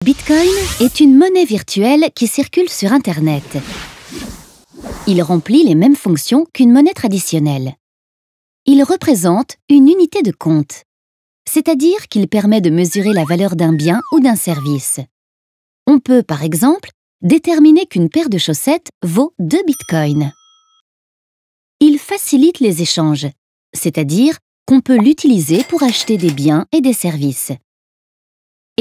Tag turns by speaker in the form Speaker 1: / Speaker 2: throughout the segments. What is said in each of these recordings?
Speaker 1: Bitcoin est une monnaie virtuelle qui circule sur Internet. Il remplit les mêmes fonctions qu'une monnaie traditionnelle. Il représente une unité de compte, c'est-à-dire qu'il permet de mesurer la valeur d'un bien ou d'un service. On peut, par exemple, déterminer qu'une paire de chaussettes vaut 2 bitcoins. Il facilite les échanges, c'est-à-dire qu'on peut l'utiliser pour acheter des biens et des services.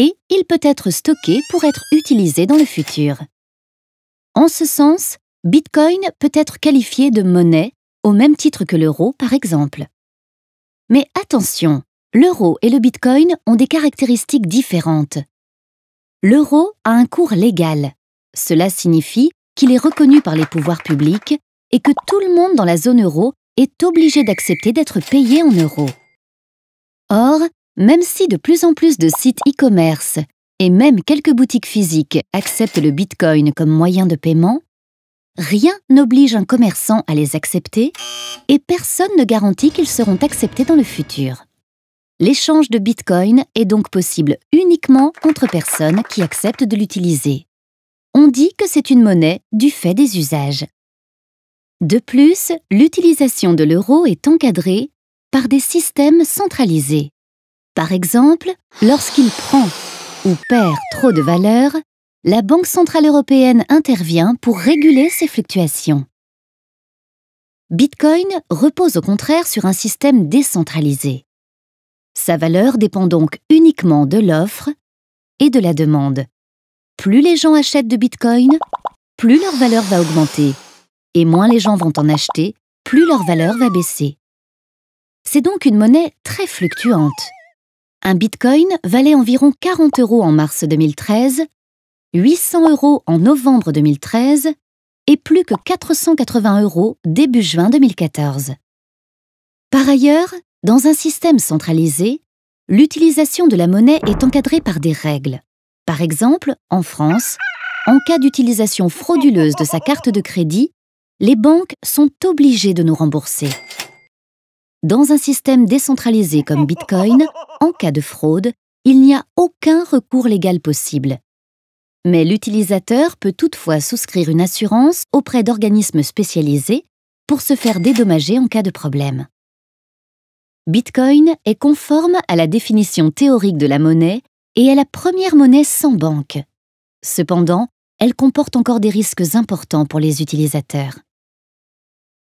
Speaker 1: Et il peut être stocké pour être utilisé dans le futur. En ce sens, Bitcoin peut être qualifié de monnaie au même titre que l'euro, par exemple. Mais attention, l'euro et le Bitcoin ont des caractéristiques différentes. L'euro a un cours légal. Cela signifie qu'il est reconnu par les pouvoirs publics et que tout le monde dans la zone euro est obligé d'accepter d'être payé en euros. Or, même si de plus en plus de sites e-commerce et même quelques boutiques physiques acceptent le Bitcoin comme moyen de paiement, rien n'oblige un commerçant à les accepter et personne ne garantit qu'ils seront acceptés dans le futur. L'échange de Bitcoin est donc possible uniquement entre personnes qui acceptent de l'utiliser. On dit que c'est une monnaie du fait des usages. De plus, l'utilisation de l'euro est encadrée par des systèmes centralisés. Par exemple, lorsqu'il prend ou perd trop de valeur, la Banque centrale européenne intervient pour réguler ces fluctuations. Bitcoin repose au contraire sur un système décentralisé. Sa valeur dépend donc uniquement de l'offre et de la demande. Plus les gens achètent de Bitcoin, plus leur valeur va augmenter, et moins les gens vont en acheter, plus leur valeur va baisser. C'est donc une monnaie très fluctuante. Un Bitcoin valait environ 40 € en mars 2013, 800 € en novembre 2013 et plus que 480 € début juin 2014. Par ailleurs, dans un système centralisé, l'utilisation de la monnaie est encadrée par des règles. Par exemple, en France, en cas d'utilisation frauduleuse de sa carte de crédit, les banques sont obligées de nous rembourser. Dans un système décentralisé comme Bitcoin, en cas de fraude, il n'y a aucun recours légal possible. Mais l'utilisateur peut toutefois souscrire une assurance auprès d'organismes spécialisés pour se faire dédommager en cas de problème. Bitcoin est conforme à la définition théorique de la monnaie et est la première monnaie sans banque. Cependant, elle comporte encore des risques importants pour les utilisateurs.